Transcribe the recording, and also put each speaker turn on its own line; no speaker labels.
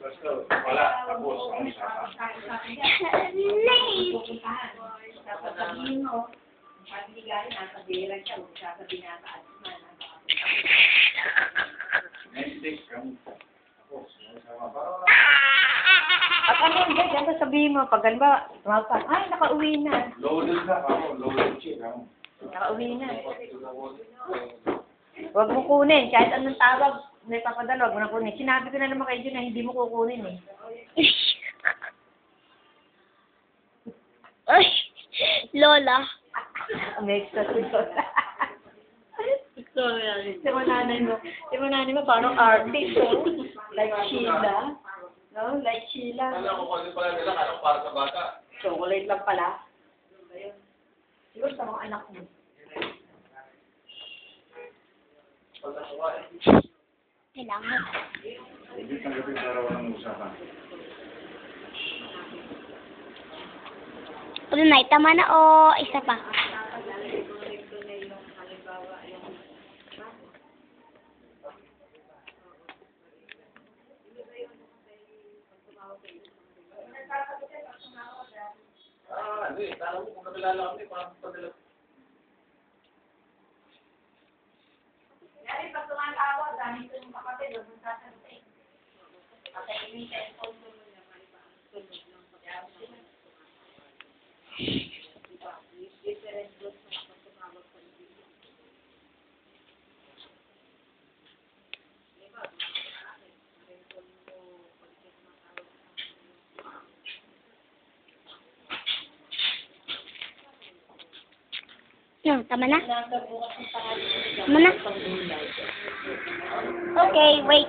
Basta, wala. Tapos, ang isa pa.
Tapos sabihin mo, pati galing, nasa bira siya, huwag sasabihin na taas man.
Next ka mo. Tapos, sama pa.
At ano hindi, ganito sabihin mo, pag ba, ay, nakauwi na.
Loaded na ako. Loaded chick ako.
Nakauwi na. Huwag mo kunin, kahit anong tawag, may papadala, huwag mo na kunin. Sinabi ko na naman kayo na hindi mo kukunin eh.
Ay, Lola.
May extra si Lola. Di mo nanay mo, parang artist, oh. Like Sheila. No? Like Sheila.
Alam ko kung ano pala nila, kaya para sa bata.
Chocolate lang pala. Siguro sa mga anak mo.
Kailangan.
Hindi tanggapin para walang usapan.
Tunay, tama na o isa pa?
Hindi. Tala mo kung nakilala kami, parang padala.
Kaya pag tumatawag, dahil ito yung kapatid, huwag mong sasabihin. Pakainin ka yung phone mo niya, may sunod ng pag-aaral. Different groups na kapag tumawag sa video. Diba? May phone mo, pag tumatawag sa
No, tama na?
nasa bukas ng pangalan.
Tama na? Okay, wait.